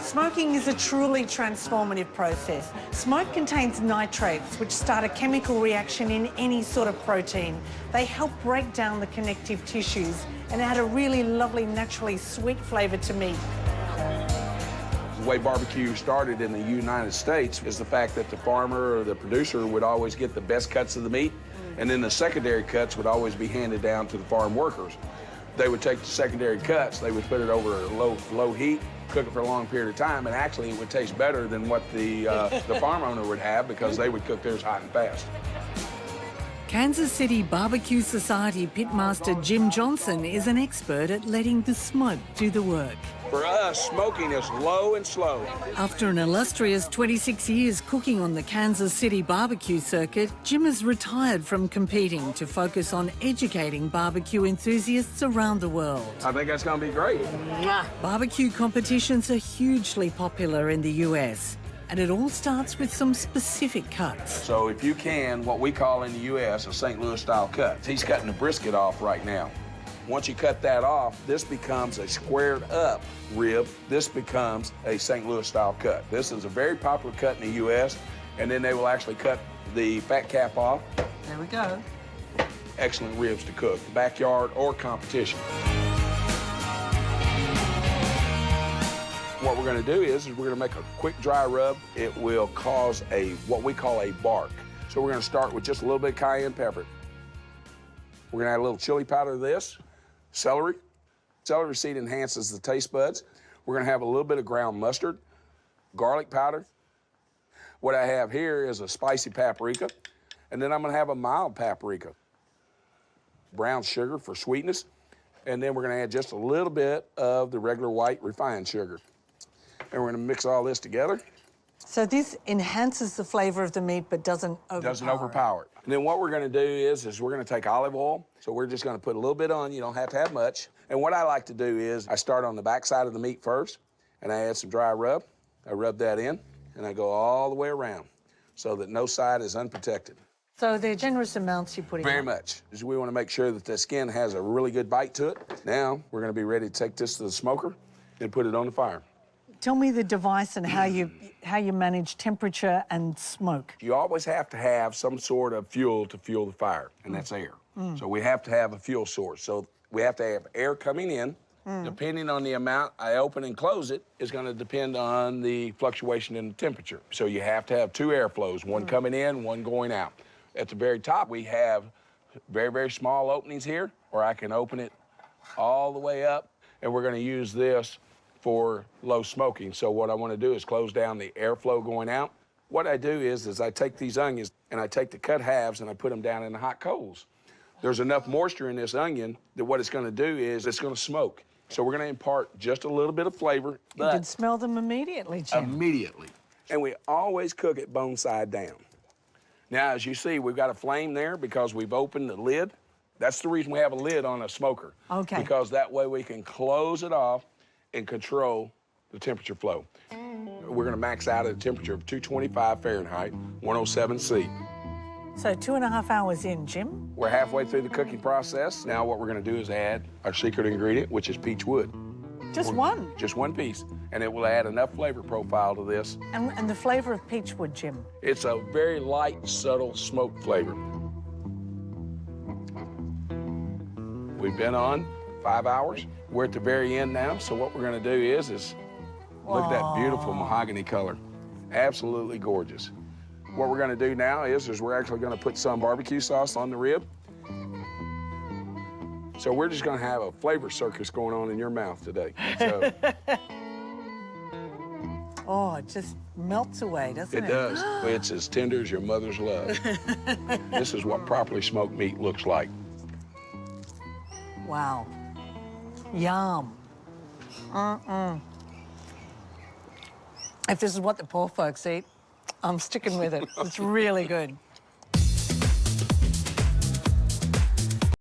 Smoking is a truly transformative process. Smoke contains nitrates, which start a chemical reaction in any sort of protein. They help break down the connective tissues and add a really lovely, naturally sweet flavour to meat. The way barbecue started in the United States is the fact that the farmer or the producer would always get the best cuts of the meat, and then the secondary cuts would always be handed down to the farm workers. They would take the secondary cuts, they would put it over a low heat, cook it for a long period of time, and actually it would taste better than what the farm owner would have because they would cook theirs hot and fast. Kansas City Barbecue Society pitmaster Jim Johnson is an expert at letting the smoke do the work. For us, smoking is low and slow. After an illustrious 26 years cooking on the Kansas City barbecue circuit, Jim has retired from competing to focus on educating barbecue enthusiasts around the world. I think that's going to be great. Barbecue competitions are hugely popular in the US, and it all starts with some specific cuts. So if you can, what we call in the US a St. Louis style cut. He's cutting the brisket off right now. Once you cut that off, this becomes a squared up rib. This becomes a St. Louis style cut. This is a very popular cut in the US, and then they will actually cut the fat cap off. There we go. Excellent ribs to cook, backyard or competition. What we're going to do is we're going to make a quick dry rub. It will cause what we call a bark. So we're going to start with just a little bit of cayenne pepper. We're going to add a little chili powder to this. Celery. Celery seed enhances the taste buds. We're going to have a little bit of ground mustard, garlic powder. What I have here is a spicy paprika, and then I'm going to have a mild paprika. Brown sugar for sweetness, and then we're going to add just a little bit of the regular white refined sugar. And we're going to mix all this together. So this enhances the flavour of the meat but doesn't overpower it. And then what we're going to do is we're going to take olive oil. So we're just going to put a little bit on. You don't have to have much. And what I like to do is I start on the back side of the meat first, and I add some dry rub. I rub that in, and I go all the way around so that no side is unprotected. So they're generous amounts you put in? Very much. We want to make sure that the skin has a really good bite to it. Now we're going to be ready to take this to the smoker and put it on the fire. Tell me the device and how you manage temperature and smoke. You always have to have some sort of fuel to fuel the fire, and that's air. So we have to have a fuel source. So we have to have air coming in. Depending on the amount I open and close it is going to depend on the fluctuation in the temperature. So you have to have two airflows, one coming in, one going out. At the very top, we have very, very small openings here, or I can open it all the way up, and we're going to use this for low smoking. So what I want to do is close down the airflow going out. What I do is I take these onions and I take the cut halves and I put them down in the hot coals. There's enough moisture in this onion that what it's going to do is it's going to smoke. So we're going to impart just a little bit of flavor. You can smell them immediately, Jim. Immediately. And we always cook it bone side down. Now, as you see, we've got a flame there because we've opened the lid. That's the reason we have a lid on a smoker. Okay. Because that way we can close it off and control the temperature flow. We're going to max out at a temperature of 225 Fahrenheit, 107 C. So 2.5 hours in, Jim? We're halfway through the cooking process. Now what we're going to do is add our secret ingredient, which is peach wood. Just one? Just one piece. And it will add enough flavor profile to this. And the flavour of peach wood, Jim? It's a very light, subtle smoke flavor. We've been on 5 hours. We're at the very end now, so what we're going to do is look at that beautiful mahogany color. Absolutely gorgeous. What we're going to do now is we're actually going to put some barbecue sauce on the rib. So we're just going to have a flavor circus going on in your mouth today. So. Oh, it just melts away, doesn't it? It does. It's as tender as your mother's love. This is what properly smoked meat looks like. Wow. Yum. If this is what the poor folks eat, I'm sticking with it. It's really good.